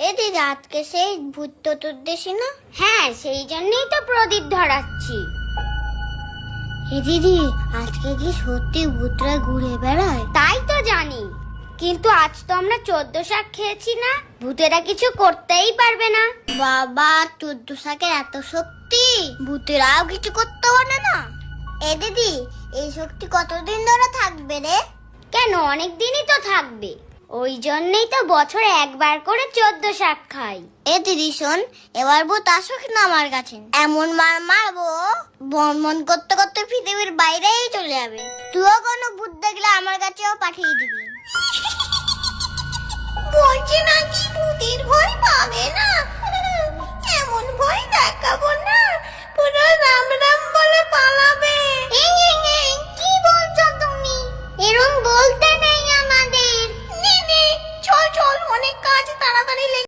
এ দিদি, আজকে সেই ভূত চতুর্দশী না? হ্যাঁ, সেই জন্যই তো প্রদীপ ধরাচ্ছি। এ দিদি, আজকে কি সত্যি ভূতরা ঘুরে বেড়ায়? তাই তো জানি, কিন্তু আজ তো আমরা 14 শাক খেয়েছি না, ভূতেরা কিছু করতেই পারবে না। বাবা, 14 শাকের এত শক্তি, ভূতেরাও কিছু করতে পারে না? এ দিদি, এই শক্তি কতদিন ধরে থাকবে রে? কেন, অনেক দিনই তো থাকবে। ওই জন্যই তো বছরে একবার করে 14 শাক খাই। এ দিদি শোন, এবার ভূত আসুক না আমার কাছে, এমন মার মারবো বনমন করতে করতে পৃথিবীর বাইরেই চলে যাবে। তুইও কোনো ভূত দেখলে আমার কাছেও পাঠিয়ে দিবি। বলছি নাকি ভূতের